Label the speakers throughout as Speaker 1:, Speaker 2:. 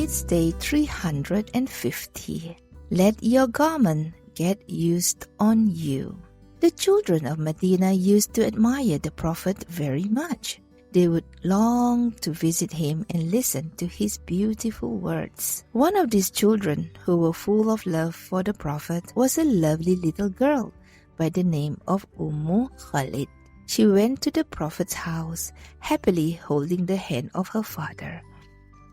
Speaker 1: It's day 350. Let your garment get used on you. The children of Medina used to admire the Prophet very much. They would long to visit him and listen to his beautiful words. One of these children, who were full of love for the Prophet, was a lovely little girl by the name of Khalid. She went to the Prophet's house, happily holding the hand of her father.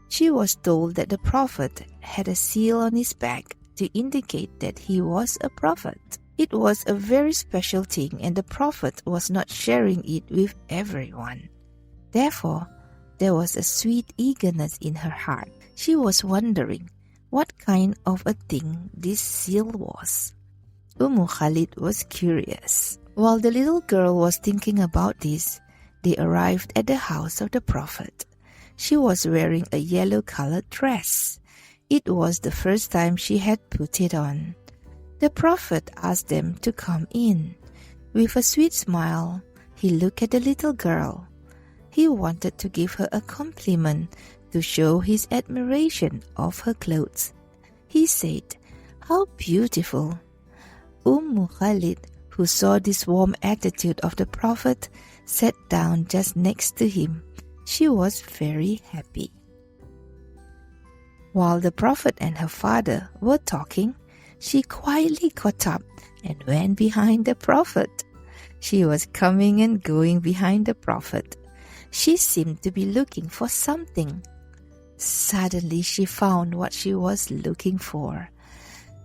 Speaker 1: She was told that the Prophet had a seal on his back to indicate that he was a prophet. It was a very special thing, and the Prophet was not sharing it with everyone. Therefore, there was a sweet eagerness in her heart. She was wondering what kind of a thing this seal was. Khalid was curious. While the little girl was thinking about this, they arrived at the house of the Prophet. She was wearing a yellow-colored dress. It was the first time she had put it on. The Prophet asked them to come in. With a sweet smile, he looked at the little girl. He wanted to give her a compliment to show his admiration of her clothes. He said, "How beautiful!" Khalid, who saw this warm attitude of the Prophet, sat down just next to him. She was very happy. While the Prophet and her father were talking, she quietly got up and went behind the Prophet. She was coming and going behind the Prophet. She seemed to be looking for something. Suddenly she found what she was looking for.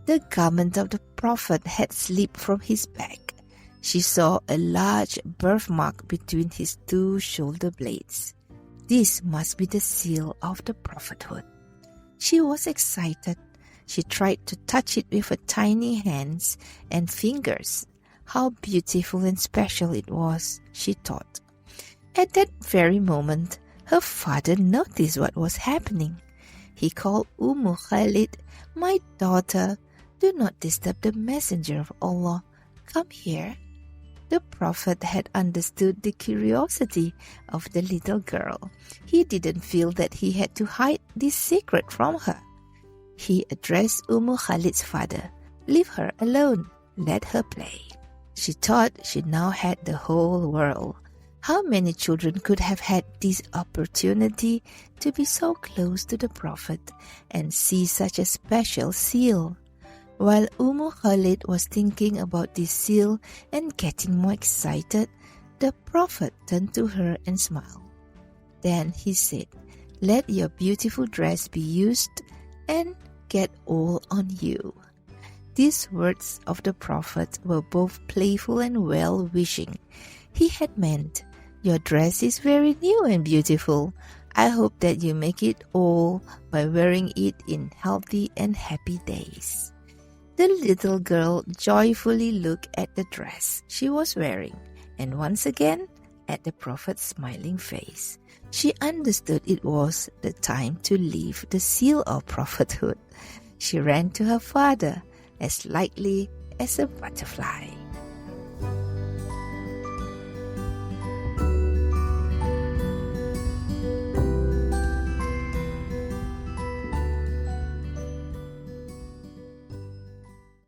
Speaker 1: The garment of the Prophet had slipped from his back. She saw a large birthmark between his two shoulder blades. This must be the seal of the prophethood. She was excited. She tried to touch it with her tiny hands and fingers. How beautiful and special it was, she thought. At that very moment, her father noticed what was happening. He called Khalid, "My daughter, do not disturb the messenger of Allah. Come here." The Prophet had understood the curiosity of the little girl. He didn't feel that he had to hide this secret from her. He addressed Khalid's father. "Leave her alone. Let her play." She thought she now had the whole world. How many children could have had this opportunity to be so close to the Prophet and see such a special seal? While Khalid was thinking about this seal and getting more excited, the Prophet turned to her and smiled. Then he said, "Let your beautiful dress be used and get all on you." These words of the Prophet were both playful and well-wishing. He had meant, "Your dress is very new and beautiful. I hope that you make it all by wearing it in healthy and happy days." The little girl joyfully looked at the dress she was wearing and once again at the Prophet's smiling face. She understood it was the time to leave the seal of prophethood. She ran to her father as lightly as a butterfly.